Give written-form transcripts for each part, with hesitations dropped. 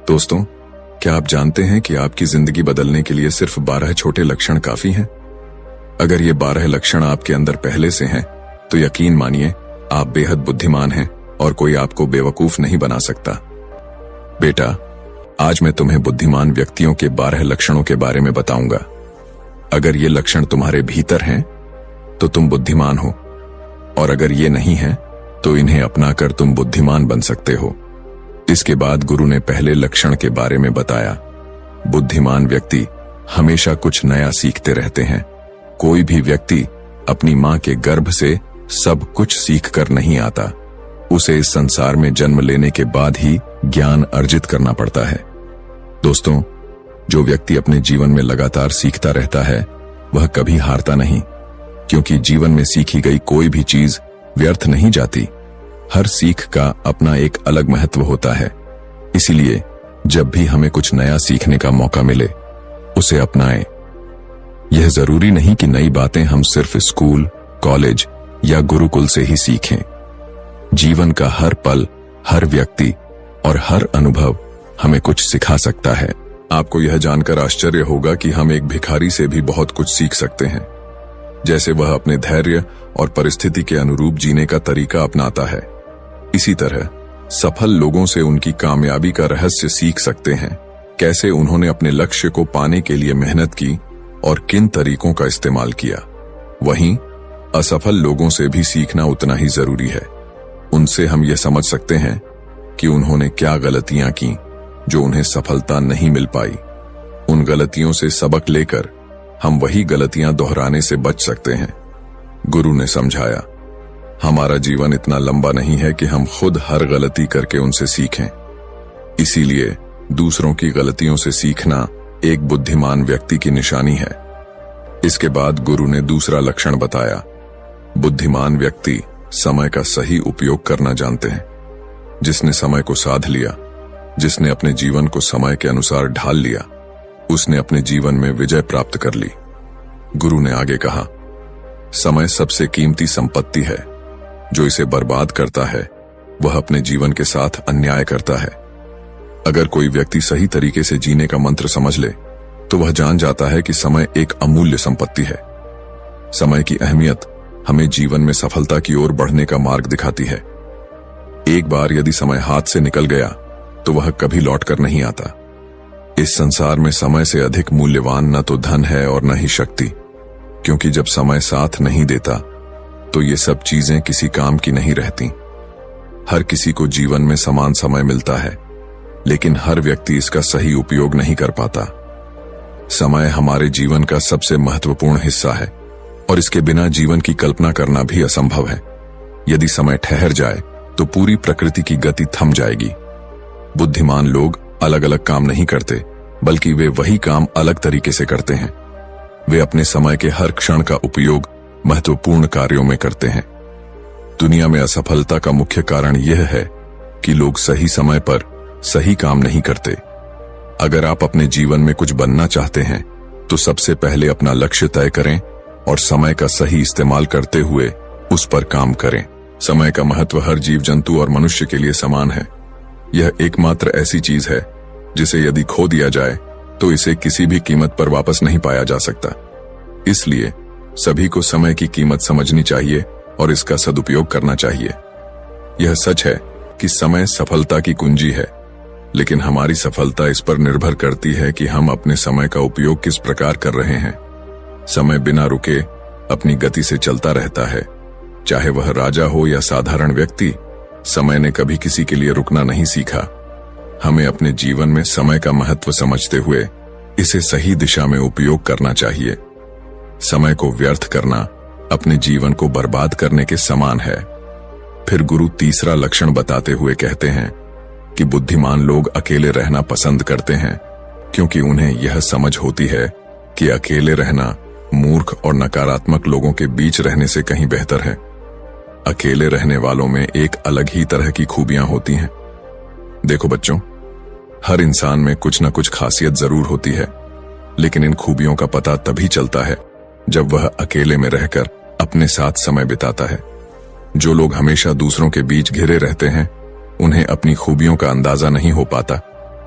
दोस्तों, क्या आप जानते हैं कि आपकी जिंदगी बदलने के लिए सिर्फ 12 छोटे लक्षण काफी हैं? अगर ये 12 लक्षण आपके अंदर पहले से हैं, तो यकीन मानिए आप बेहद बुद्धिमान हैं और कोई आपको बेवकूफ नहीं बना सकता। बेटा, आज मैं तुम्हें बुद्धिमान व्यक्तियों के 12 लक्षणों के बारे में बताऊंगा। अगर ये लक्षण तुम्हारे भीतर हैं, तो तुम बुद्धिमान हो, और अगर ये नहीं है, तो इन्हें अपनाकर तुम बुद्धिमान बन सकते हो। इसके बाद गुरु ने पहले लक्षण के बारे में बताया। बुद्धिमान व्यक्ति हमेशा कुछ नया सीखते रहते हैं। कोई भी व्यक्ति अपनी मां के गर्भ से सब कुछ सीख कर नहीं आता। उसे इस संसार में जन्म लेने के बाद ही ज्ञान अर्जित करना पड़ता है। दोस्तों, जो व्यक्ति अपने जीवन में लगातार सीखता रहता है, वह कभी हारता नहीं, क्योंकि जीवन में सीखी गई कोई भी चीज व्यर्थ नहीं जाती। हर सीख का अपना एक अलग महत्व होता है। इसीलिए जब भी हमें कुछ नया सीखने का मौका मिले, उसे अपनाएं। यह जरूरी नहीं कि नई बातें हम सिर्फ स्कूल, कॉलेज या गुरुकुल से ही सीखें। जीवन का हर पल, हर व्यक्ति और हर अनुभव हमें कुछ सिखा सकता है। आपको यह जानकर आश्चर्य होगा कि हम एक भिखारी से भी बहुत कुछ सीख सकते हैं। जैसे वह अपने धैर्य और परिस्थिति के अनुरूप जीने का तरीका अपनाता है, इसी तरह सफल लोगों से उनकी कामयाबी का रहस्य सीख सकते हैं। कैसे उन्होंने अपने लक्ष्य को पाने के लिए मेहनत की और किन तरीकों का इस्तेमाल किया। वहीं असफल लोगों से भी सीखना उतना ही जरूरी है। उनसे हम यह समझ सकते हैं कि उन्होंने क्या गलतियां की जो उन्हें सफलता नहीं मिल पाई। उन गलतियों से सबक लेकर हम वही गलतियां दोहराने से बच सकते हैं। गुरु ने समझाया, हमारा जीवन इतना लंबा नहीं है कि हम खुद हर गलती करके उनसे सीखें। इसीलिए दूसरों की गलतियों से सीखना एक बुद्धिमान व्यक्ति की निशानी है। इसके बाद गुरु ने दूसरा लक्षण बताया। बुद्धिमान व्यक्ति समय का सही उपयोग करना जानते हैं। जिसने समय को साध लिया, जिसने अपने जीवन को समय के अनुसार ढाल लिया, उसने अपने जीवन में विजय प्राप्त कर ली। गुरु ने आगे कहा, समय सबसे कीमती संपत्ति है। जो इसे बर्बाद करता है, वह अपने जीवन के साथ अन्याय करता है। अगर कोई व्यक्ति सही तरीके से जीने का मंत्र समझ ले, तो वह जान जाता है कि समय एक अमूल्य संपत्ति है। समय की अहमियत हमें जीवन में सफलता की ओर बढ़ने का मार्ग दिखाती है। एक बार यदि समय हाथ से निकल गया, तो वह कभी लौटकर नहीं आता। इस संसार में समय से अधिक मूल्यवान न तो धन है और न ही शक्ति, क्योंकि जब समय साथ नहीं देता, तो ये सब चीजें किसी काम की नहीं रहती। हर किसी को जीवन में समान समय मिलता है, लेकिन हर व्यक्ति इसका सही उपयोग नहीं कर पाता। समय हमारे जीवन का सबसे महत्वपूर्ण हिस्सा है, और इसके बिना जीवन की कल्पना करना भी असंभव है। यदि समय ठहर जाए, तो पूरी प्रकृति की गति थम जाएगी। बुद्धिमान लोग अलग अलग काम नहीं करते, बल्कि वे वही काम अलग तरीके से करते हैं। वे अपने समय के हर क्षण का उपयोग महत्वपूर्ण कार्यों में करते हैं। दुनिया में असफलता का मुख्य कारण यह है कि लोग सही समय पर सही काम नहीं करते। अगर आप अपने जीवन में कुछ बनना चाहते हैं, तो सबसे पहले अपना लक्ष्य तय करें और समय का सही इस्तेमाल करते हुए उस पर काम करें। समय का महत्व हर जीव जंतु और मनुष्य के लिए समान है। यह एकमात्र ऐसी चीज है जिसे यदि खो दिया जाए, तो इसे किसी भी कीमत पर वापस नहीं पाया जा सकता। इसलिए सभी को समय की कीमत समझनी चाहिए और इसका सदुपयोग करना चाहिए। यह सच है कि समय सफलता की कुंजी है, लेकिन हमारी सफलता इस पर निर्भर करती है कि हम अपने समय का उपयोग किस प्रकार कर रहे हैं। समय बिना रुके अपनी गति से चलता रहता है। चाहे वह राजा हो या साधारण व्यक्ति, समय ने कभी किसी के लिए रुकना नहीं सीखा। हमें अपने जीवन में समय का महत्व समझते हुए इसे सही दिशा में उपयोग करना चाहिए। समय को व्यर्थ करना अपने जीवन को बर्बाद करने के समान है। फिर गुरु तीसरा लक्षण बताते हुए कहते हैं कि बुद्धिमान लोग अकेले रहना पसंद करते हैं, क्योंकि उन्हें यह समझ होती है कि अकेले रहना मूर्ख और नकारात्मक लोगों के बीच रहने से कहीं बेहतर है। अकेले रहने वालों में एक अलग ही तरह की खूबियां होती हैं। देखो बच्चों, हर इंसान में कुछ न कुछ खासियत जरूर होती है, लेकिन इन खूबियों का पता तभी चलता है जब वह अकेले में रहकर अपने साथ समय बिताता है। जो लोग हमेशा दूसरों के बीच घिरे रहते हैं, उन्हें अपनी खूबियों का अंदाजा नहीं हो पाता,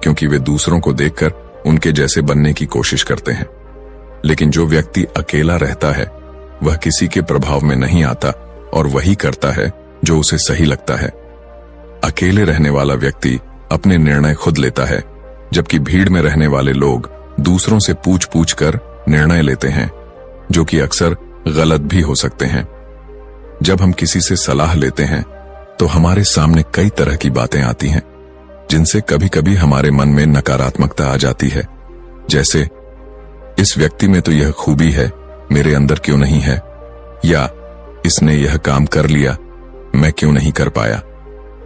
क्योंकि वे दूसरों को देखकर उनके जैसे बनने की कोशिश करते हैं। लेकिन जो व्यक्ति अकेला रहता है वह किसी के प्रभाव में नहीं आता और वही करता है जो उसे सही लगता है। अकेले रहने वाला व्यक्ति अपने निर्णय खुद लेता है, जबकि भीड़ में रहने वाले लोग दूसरों से पूछ पूछ कर निर्णय लेते हैं, जो कि अक्सर गलत भी हो सकते हैं। जब हम किसी से सलाह लेते हैं तो हमारे सामने कई तरह की बातें आती हैं, जिनसे कभी कभी हमारे मन में नकारात्मकता आ जाती है, जैसे इस व्यक्ति में तो यह खूबी है, मेरे अंदर क्यों नहीं है, या इसने यह काम कर लिया, मैं क्यों नहीं कर पाया।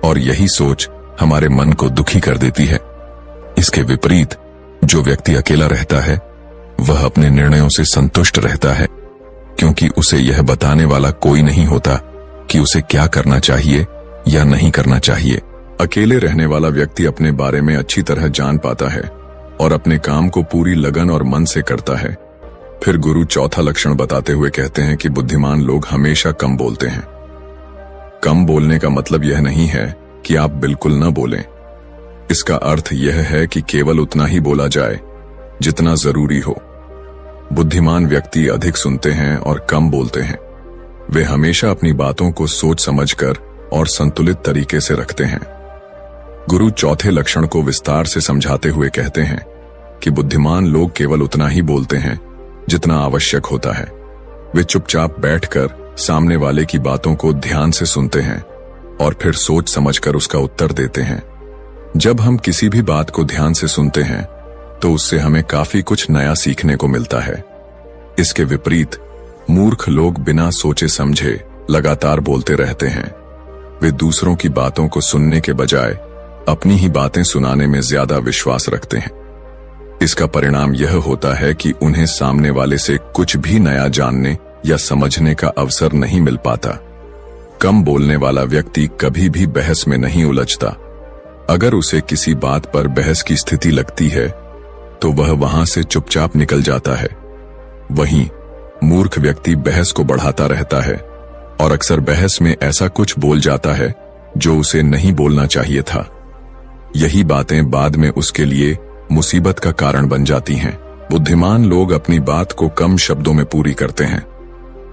और यही सोच हमारे मन को दुखी कर देती है। इसके विपरीत जो व्यक्ति अकेला रहता है वह अपने निर्णयों से संतुष्ट रहता है, क्योंकि उसे यह बताने वाला कोई नहीं होता कि उसे क्या करना चाहिए या नहीं करना चाहिए। अकेले रहने वाला व्यक्ति अपने बारे में अच्छी तरह जान पाता है और अपने काम को पूरी लगन और मन से करता है। फिर गुरु चौथा लक्षण बताते हुए कहते हैं कि बुद्धिमान लोग हमेशा कम बोलते हैं। कम बोलने का मतलब यह नहीं है कि आप बिल्कुल न बोलें। इसका अर्थ यह है कि केवल उतना ही बोला जाए जितना जरूरी हो। बुद्धिमान व्यक्ति अधिक सुनते हैं और कम बोलते हैं। वे हमेशा अपनी बातों को सोच समझकर और संतुलित तरीके से रखते हैं। गुरु चौथे लक्षण को विस्तार से समझाते हुए कहते हैं कि बुद्धिमान लोग केवल उतना ही बोलते हैं जितना आवश्यक होता है। वे चुपचाप बैठकर सामने वाले की बातों को ध्यान से सुनते हैं और फिर सोच समझकर उसका उत्तर देते हैं। जब हम किसी भी बात को ध्यान से सुनते हैं तो उससे हमें काफी कुछ नया सीखने को मिलता है। इसके विपरीत मूर्ख लोग बिना सोचे समझे लगातार बोलते रहते हैं। वे दूसरों की बातों को सुनने के बजाय अपनी ही बातें सुनाने में ज्यादा विश्वास रखते हैं। इसका परिणाम यह होता है कि उन्हें सामने वाले से कुछ भी नया जानने या समझने का अवसर नहीं मिल पाता। कम बोलने वाला व्यक्ति कभी भी बहस में नहीं उलझता। अगर उसे किसी बात पर बहस की स्थिति लगती है तो वह वहां से चुपचाप निकल जाता है। वहीं मूर्ख व्यक्ति बहस को बढ़ाता रहता है और अक्सर बहस में ऐसा कुछ बोल जाता है जो उसे नहीं बोलना चाहिए था। यही बातें बाद में उसके लिए मुसीबत का कारण बन जाती हैं। बुद्धिमान लोग अपनी बात को कम शब्दों में पूरी करते हैं।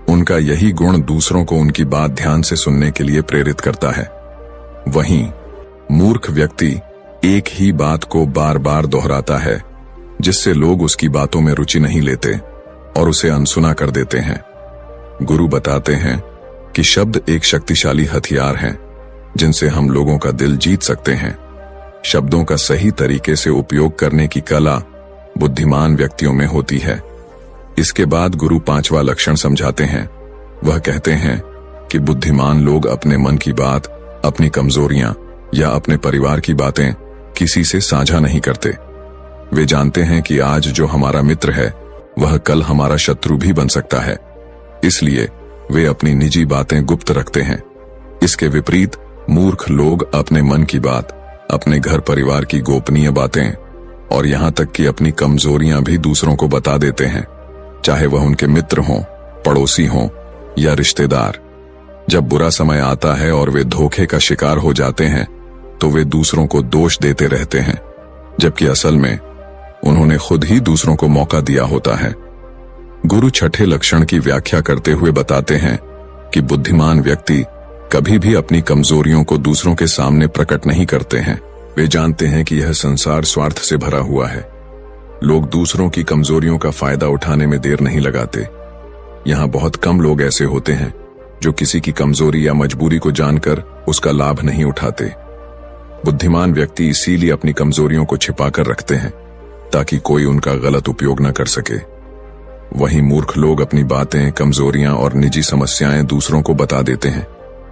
उनका यही गुण दूसरों को उनकी बात ध्यान से सुनने के लिए प्रेरित करता है। वहीं मूर्ख व्यक्ति एक ही बात को बार बार दोहराता है, जिससे लोग उसकी बातों में रुचि नहीं लेते और उसे अनसुना कर देते हैं। गुरु बताते हैं कि शब्द एक शक्तिशाली हथियार हैं, जिनसे हम लोगों का दिल जीत सकते हैं। शब्दों का सही तरीके से उपयोग करने की कला बुद्धिमान व्यक्तियों में होती है। इसके बाद गुरु पांचवा लक्षण समझाते हैं। वह कहते हैं कि बुद्धिमान लोग अपने मन की बात, अपनी कमजोरियां या अपने परिवार की बातें किसी से साझा नहीं करते। वे जानते हैं कि आज जो हमारा मित्र है वह कल हमारा शत्रु भी बन सकता है, इसलिए वे अपनी निजी बातें गुप्त रखते हैं। इसके विपरीत मूर्ख लोग अपने मन की बात, अपने घर परिवार की गोपनीय बातें और यहां तक कि अपनी कमजोरियां भी दूसरों को बता देते हैं, चाहे वह उनके मित्र हों, पड़ोसी हों या रिश्तेदार। जब बुरा समय आता है और वे धोखे का शिकार हो जाते हैं तो वे दूसरों को दोष देते रहते हैं, जबकि असल में उन्होंने खुद ही दूसरों को मौका दिया होता है। गुरु छठे लक्षण की व्याख्या करते हुए बताते हैं कि बुद्धिमान व्यक्ति कभी भी अपनी कमजोरियों को दूसरों के सामने प्रकट नहीं करते हैं। वे जानते हैं कि यह संसार स्वार्थ से भरा हुआ है। लोग दूसरों की कमजोरियों का फायदा उठाने में देर नहीं लगाते। यहाँ बहुत कम लोग ऐसे होते हैं जो किसी की कमजोरी या मजबूरी को जानकर उसका लाभ नहीं उठाते। बुद्धिमान व्यक्ति इसीलिए अपनी कमजोरियों को छिपाकर रखते हैं ताकि कोई उनका गलत उपयोग न कर सके। वहीं मूर्ख लोग अपनी बातें, कमजोरियां और निजी समस्याएं दूसरों को बता देते हैं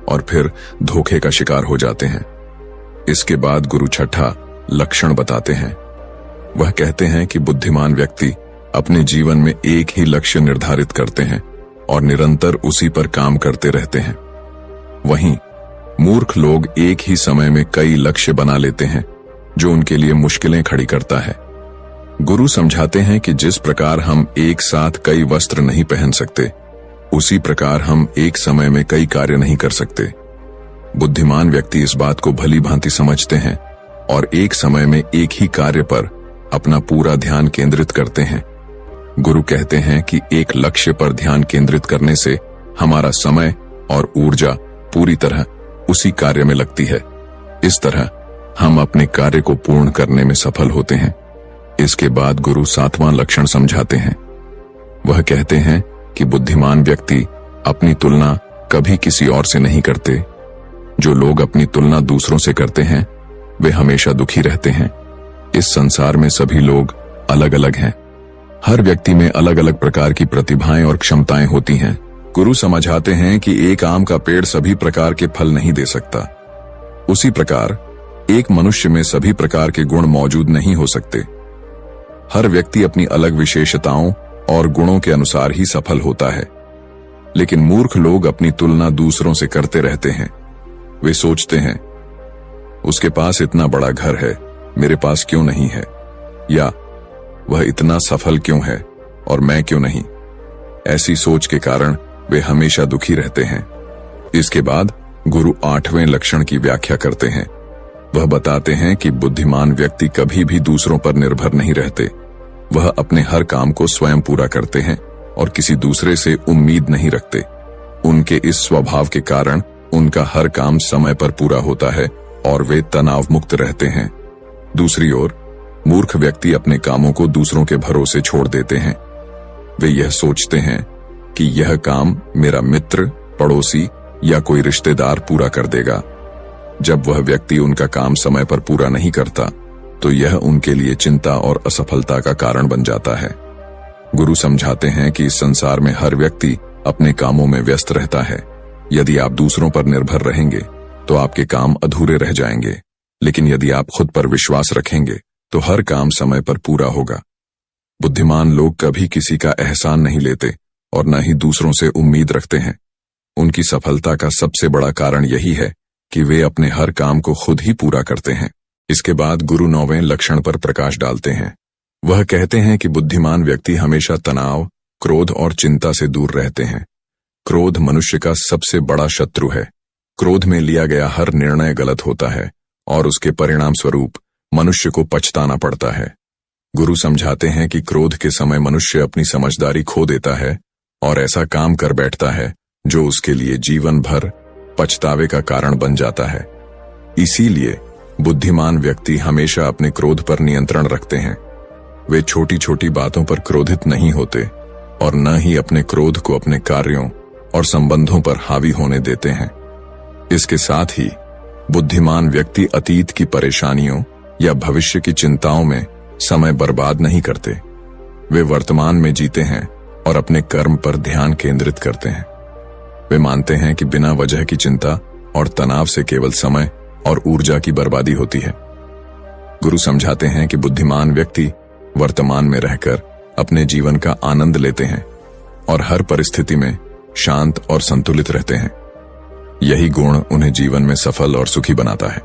और फिर धोखे का शिकार हो जाते हैं। इसके बाद गुरु छठा लक्षण बताते हैं। वह कहते हैं कि बुद्धिमान व्यक्ति अपने जीवन में एक ही लक्ष्य निर्धारित करते हैं और निरंतर उसी पर काम करते रहते हैं। वहीं मूर्ख लोग एक ही समय में कई लक्ष्य बना लेते हैं, जो उनके लिए मुश्किलें खड़ी करता है। गुरु समझाते हैं कि जिस प्रकार हम एक साथ कई वस्त्र नहीं पहन सकते, उसी प्रकार हम एक समय में कई कार्य नहीं कर सकते। बुद्धिमान व्यक्ति इस बात को भली भांति समझते हैं और एक समय में एक ही कार्य पर अपना पूरा ध्यान केंद्रित करते हैं। गुरु कहते हैं कि एक लक्ष्य पर ध्यान केंद्रित करने से हमारा समय और ऊर्जा पूरी तरह उसी कार्य में लगती है। इस तरह हम अपने कार्य को पूर्ण करने में सफल होते हैं। इसके बाद गुरु 7वां लक्षण समझाते हैं। वह कहते हैं कि बुद्धिमान व्यक्ति अपनी तुलना कभी किसी और से नहीं करते। जो लोग अपनी तुलना दूसरों से करते हैं वे हमेशा दुखी रहते हैं। इस संसार में सभी लोग अलग अलग हैं। हर व्यक्ति में अलग अलग प्रकार की प्रतिभाएं और क्षमताएं होती हैं। गुरु समझाते हैं कि एक आम का पेड़ सभी प्रकार के फल नहीं दे सकता। उसी प्रकार एक मनुष्य में सभी प्रकार के गुण मौजूद नहीं हो सकते। हर व्यक्ति अपनी अलग विशेषताओं और गुणों के अनुसार ही सफल होता है। लेकिन मूर्ख लोग अपनी तुलना दूसरों से करते रहते हैं। वे सोचते हैं, उसके पास इतना बड़ा घर है, मेरे पास क्यों नहीं है, या वह इतना सफल क्यों है और मैं क्यों नहीं। ऐसी सोच के कारण वे हमेशा दुखी रहते हैं। इसके बाद गुरु 8वें लक्षण की व्याख्या करते हैं। वह बताते हैं कि बुद्धिमान व्यक्ति कभी भी दूसरों पर निर्भर नहीं रहते। वह अपने हर काम को स्वयं पूरा करते हैं और किसी दूसरे से उम्मीद नहीं रखते। उनके इस स्वभाव के कारण उनका हर काम समय पर पूरा होता है और वे तनाव मुक्त रहते हैं। दूसरी ओर मूर्ख व्यक्ति अपने कामों को दूसरों के भरोसे छोड़ देते हैं। वे यह सोचते हैं कि यह काम मेरा मित्र, पड़ोसी या कोई रिश्तेदार पूरा कर देगा। जब वह व्यक्ति उनका काम समय पर पूरा नहीं करता तो यह उनके लिए चिंता और असफलता का कारण बन जाता है। गुरु समझाते हैं कि इस संसार में हर व्यक्ति अपने कामों में व्यस्त रहता है। यदि आप दूसरों पर निर्भर रहेंगे तो आपके काम अधूरे रह जाएंगे, लेकिन यदि आप खुद पर विश्वास रखेंगे तो हर काम समय पर पूरा होगा। बुद्धिमान लोग कभी किसी का एहसान नहीं लेते और न ही दूसरों से उम्मीद रखते हैं। उनकी सफलता का सबसे बड़ा कारण यही है कि वे अपने हर काम को खुद ही पूरा करते हैं। इसके बाद गुरु 9वें लक्षण पर प्रकाश डालते हैं। वह कहते हैं कि बुद्धिमान व्यक्ति हमेशा तनाव, क्रोध और चिंता से दूर रहते हैं। क्रोध मनुष्य का सबसे बड़ा शत्रु है। क्रोध में लिया गया हर निर्णय गलत होता है और उसके परिणाम स्वरूप मनुष्य को पछताना पड़ता है। गुरु समझाते हैं कि क्रोध के समय मनुष्य अपनी समझदारी खो देता है और ऐसा काम कर बैठता है जो उसके लिए जीवन भर पछतावे का कारण बन जाता है। इसीलिए बुद्धिमान व्यक्ति हमेशा अपने क्रोध पर नियंत्रण रखते हैं। वे छोटी छोटी बातों पर क्रोधित नहीं होते और न ही अपने क्रोध को अपने कार्यों और संबंधों पर हावी होने देते हैं। इसके साथ ही बुद्धिमान व्यक्ति अतीत की परेशानियों या भविष्य की चिंताओं में समय बर्बाद नहीं करते। वे वर्तमान में जीते हैं और अपने कर्म पर ध्यान केंद्रित करते हैं। वे मानते हैं कि बिना वजह की चिंता और तनाव से केवल समय और ऊर्जा की बर्बादी होती है। गुरु समझाते हैं कि बुद्धिमान व्यक्ति वर्तमान में रहकर अपने जीवन का आनंद लेते हैं और हर परिस्थिति में शांत और संतुलित रहते हैं। यही गुण उन्हें जीवन में सफल और सुखी बनाता है।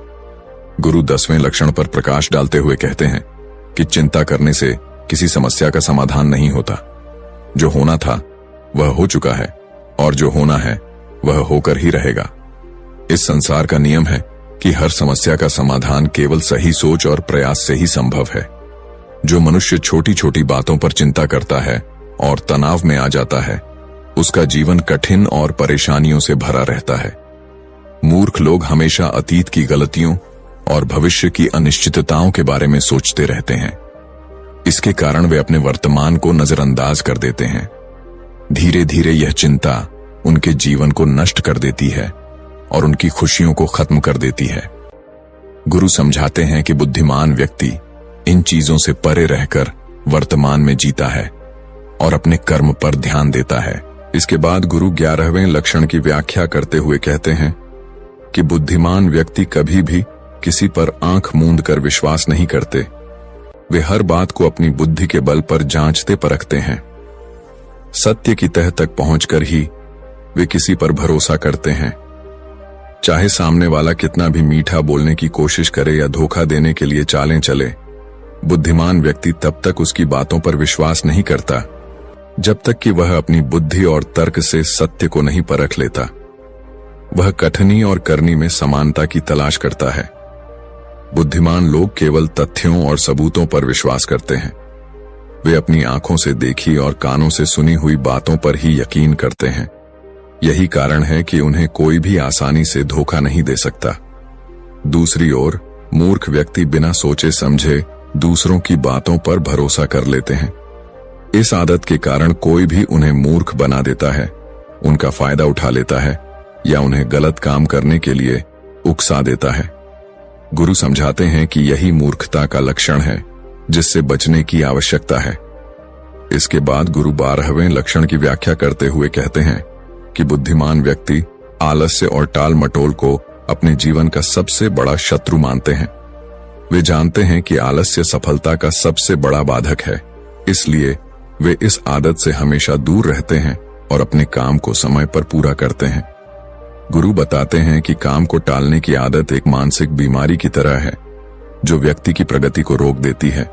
गुरु 10वें लक्षण पर प्रकाश डालते हुए कहते हैं कि चिंता करने से किसी समस्या का समाधान नहीं होता। जो होना था वह हो चुका है और जो होना है वह होकर ही रहेगा। इस संसार का नियम है कि हर समस्या का समाधान केवल सही सोच और प्रयास से ही संभव है। जो मनुष्य छोटी छोटी बातों पर चिंता करता है और तनाव में आ जाता है, उसका जीवन कठिन और परेशानियों से भरा रहता है। मूर्ख लोग हमेशा अतीत की गलतियों और भविष्य की अनिश्चितताओं के बारे में सोचते रहते हैं। इसके कारण वे अपने वर्तमान को नजरअंदाज कर देते हैं। धीरे धीरे यह चिंता उनके जीवन को नष्ट कर देती है और उनकी खुशियों को खत्म कर देती है। गुरु समझाते हैं कि बुद्धिमान व्यक्ति इन चीजों से परे रहकर वर्तमान में जीता है और अपने कर्म पर ध्यान देता है। इसके बाद गुरु 11वें लक्षण की व्याख्या करते हुए कहते हैं कि बुद्धिमान व्यक्ति कभी भी किसी पर आंख मूंद कर विश्वास नहीं करते। वे हर बात को अपनी बुद्धि के बल पर जांचते परखते हैं। सत्य की तह तक पहुंचकर ही वे किसी पर भरोसा करते हैं। चाहे सामने वाला कितना भी मीठा बोलने की कोशिश करे या धोखा देने के लिए चालें चले, बुद्धिमान व्यक्ति तब तक उसकी बातों पर विश्वास नहीं करता जब तक कि वह अपनी बुद्धि और तर्क से सत्य को नहीं परख लेता। वह कथनी और करनी में समानता की तलाश करता है। बुद्धिमान लोग केवल तथ्यों और सबूतों पर विश्वास करते हैं। वे अपनी आंखों से देखी और कानों से सुनी हुई बातों पर ही यकीन करते हैं। यही कारण है कि उन्हें कोई भी आसानी से धोखा नहीं दे सकता। दूसरी ओर मूर्ख व्यक्ति बिना सोचे समझे दूसरों की बातों पर भरोसा कर लेते हैं। इस आदत के कारण कोई भी उन्हें मूर्ख बना देता है, उनका फायदा उठा लेता है या उन्हें गलत काम करने के लिए उकसा देता है। गुरु समझाते हैं कि यही मूर्खता का लक्षण है जिससे बचने की आवश्यकता है। इसके बाद गुरु 12वें लक्षण की व्याख्या करते हुए कहते हैं कि बुद्धिमान व्यक्ति आलस्य और टाल मटोल को अपने जीवन का सबसे बड़ा शत्रु मानते हैं। वे जानते हैं कि आलस्य सफलता का सबसे बड़ा बाधक है, इसलिए वे इस आदत से हमेशा दूर रहते हैं और अपने काम को समय पर पूरा करते हैं। गुरु बताते हैं कि काम को टालने की आदत एक मानसिक बीमारी की तरह है जो व्यक्ति की प्रगति को रोक देती है।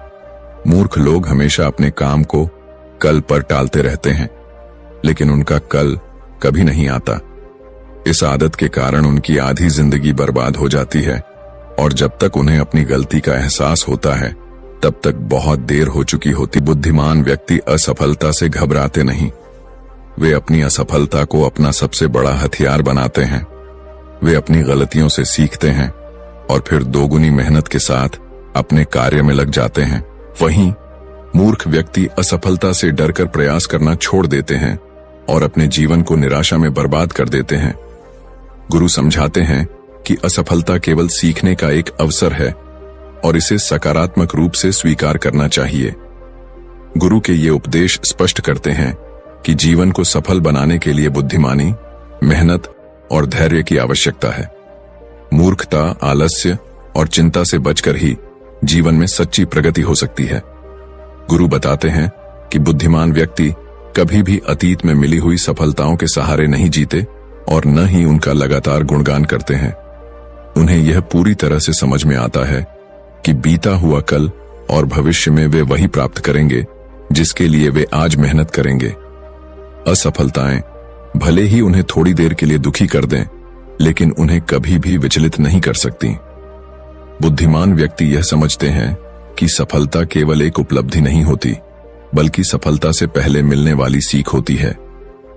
मूर्ख लोग हमेशा अपने काम को कल पर टालते रहते हैं, लेकिन उनका कल कभी नहीं आता। इस आदत के कारण उनकी आधी जिंदगी बर्बाद हो जाती है और जब तक उन्हें अपनी गलती का एहसास होता है तब तक बहुत देर हो चुकी होती। बुद्धिमान व्यक्ति असफलता से घबराते नहीं, वे अपनी असफलता को अपना सबसे बड़ा हथियार बनाते हैं। वे अपनी गलतियों से सीखते हैं और फिर दोगुनी मेहनत के साथ अपने कार्य में लग जाते हैं। वहीं मूर्ख व्यक्ति असफलता से डरकर प्रयास करना छोड़ देते हैं और अपने जीवन को निराशा में बर्बाद कर देते हैं। गुरु समझाते हैं कि असफलता केवल सीखने का एक अवसर है और इसे सकारात्मक रूप से स्वीकार करना चाहिए। गुरु के ये उपदेश स्पष्ट करते हैं कि जीवन को सफल बनाने के लिए बुद्धिमानी, मेहनत और धैर्य की आवश्यकता है। मूर्खता, आलस्य और चिंता से बचकर ही जीवन में सच्ची प्रगति हो सकती है। गुरु बताते हैं कि बुद्धिमान व्यक्ति कभी भी अतीत में मिली हुई सफलताओं के सहारे नहीं जीते और न ही उनका लगातार गुणगान करते हैं। उन्हें यह पूरी तरह से समझ में आता है कि बीता हुआ कल और भविष्य में वे वही प्राप्त करेंगे जिसके लिए वे आज मेहनत करेंगे। असफलताएं भले ही उन्हें थोड़ी देर के लिए दुखी कर दें, लेकिन उन्हें कभी भी विचलित नहीं कर सकती। बुद्धिमान व्यक्ति यह समझते हैं कि सफलता केवल एक उपलब्धि नहीं होती, बल्कि सफलता से पहले मिलने वाली सीख होती है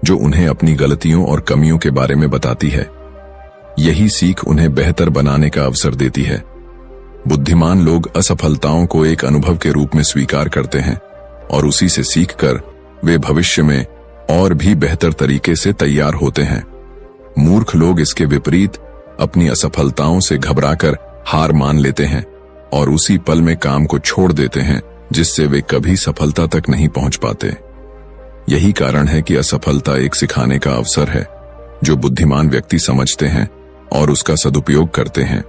जो उन्हें अपनी गलतियों और कमियों के बारे में बताती है। यही सीख उन्हें बेहतर बनाने का अवसर देती है। बुद्धिमान लोग असफलताओं को एक अनुभव के रूप में स्वीकार करते हैं और उसी से सीखकर वे भविष्य में और भी बेहतर तरीके से तैयार होते हैं। मूर्ख लोग इसके विपरीत अपनी असफलताओं से घबराकर हार मान लेते हैं और उसी पल में काम को छोड़ देते हैं, जिससे वे कभी सफलता तक नहीं पहुंच पाते। यही कारण है कि असफलता एक सिखाने का अवसर है जो बुद्धिमान व्यक्ति समझते हैं और उसका सदुपयोग करते हैं।